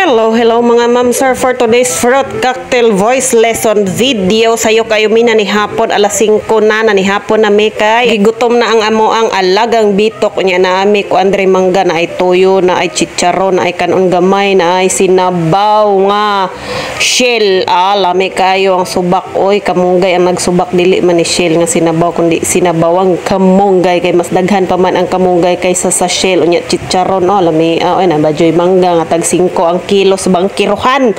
Hello mga ma'am sir, for today's fruit cocktail voice lesson video sayo kayo mina ni hapon alas 5 na ni hapon na may kay gigutom na ang amo ang alagang bitok nya na ami ko Andre mangga na ay toyo na ay chicharon na ay kanon gamay na ay sinabaw nga shell lami kayo ang subak oy kamunggay ang nagsubak dili man ni shell nga sinabaw kundi sinabawang kamunggay kay mas daghan pa man ang kamunggay kaysa sa shell unya chicharon lami oy na bajoy mangga nga tag 5 ang kilo sa bangkiruhan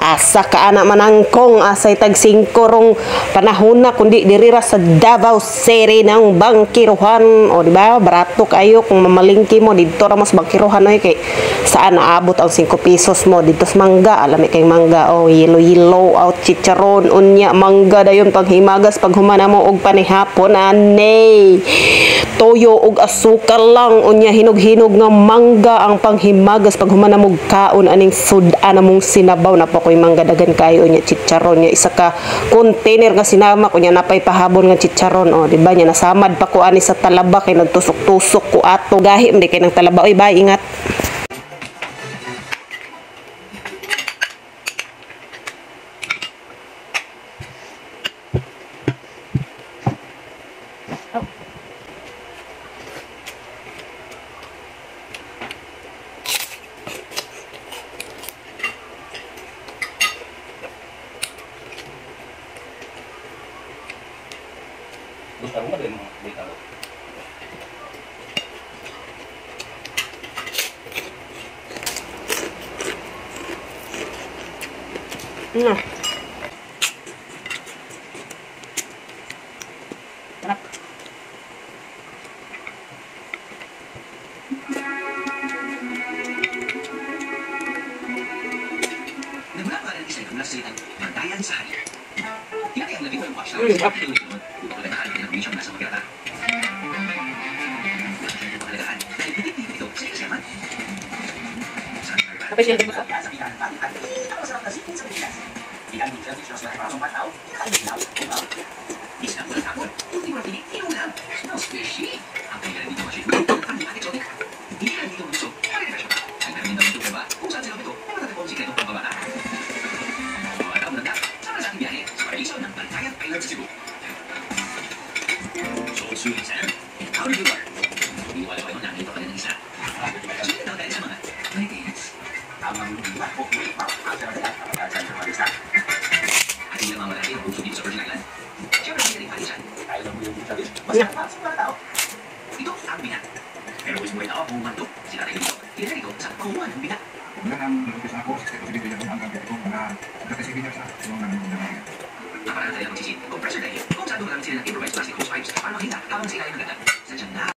asa ka anak manangkong asay tag 5 rong panahon na kundi dirira sa Davao City ng bangkiruhan o di ba barato kayo kung mamalingki mo dito ra mas bangkiruhan oy kay saan naabot ang 5 pesos mo dito sa mangga alami kay mangga yellow out chicharon unya mangga dayon paghimagas pag humana mo og panihapon anay toyo og asukal lang unya hinog-hinog nga mangga ang panghimagas pag humana mo kaon aning sudan among sinabaw na pa koy mangga dagan kayo nya chicharon nya isa ka container nga sinama ko nya napay pahabon nga chicharon di ba nya nasamad pa ko ani sa talaba kay nagtusok-tusok ko ato gahi man kay nang talaba oy bye ingat. Gusto mo din dito. Sarap. Nagmula pa rin isa yung nasitan, bantayan sa hari. Tinatay ang labing walang pasya. Pagkakalagaan ng mission nasa magkata. Pagkakalagaan, dahil ito sa ikasyaman. Kapag siya din mo Sa pitan, at ang masarap na sipin sa Pilipinas. Ilang minsan, islas na parasong pataw, kinakalilaw, umaw. Isang walang tapon, ultimo na pinig, inulam. Smells fishy. Ang kaya dito masih ang lipat exotic. Hindi lang dito gusto, pag-refresh pa. Ang namin daw ito ba, kung saan sila ito, matatagpong sikreto pambabata. Mga tao na sama sa ating biyahe sa paraiso ng Bantayan Island sa Cebu. So, sulit sir. How do you work? Iwala ko na ito ka ng isa. Sulit daw tayo sa mga maintenance. Tamang iba po, at hindi lang mamalaki ang puso dito sa Virgin Island. Siyempre, hindi rin palisan. Tayo lang mo yung service. Basta para sa mga tao. Ito ang bina. Pero kung ismuhay tao, bumandok, sila tayo dito. Ilagay ito sa panguhan ng bina. Kemudian melukis aku, saya itu video yang angkat itu karena ada kesini sa tulong namin yung dalawa. Naparaan tayo ng magsisit, compressor tayo. Kung saan doon lang sila nag-improvise plastic hose pipes para makita habang sila ay nagdadag. Sadyang na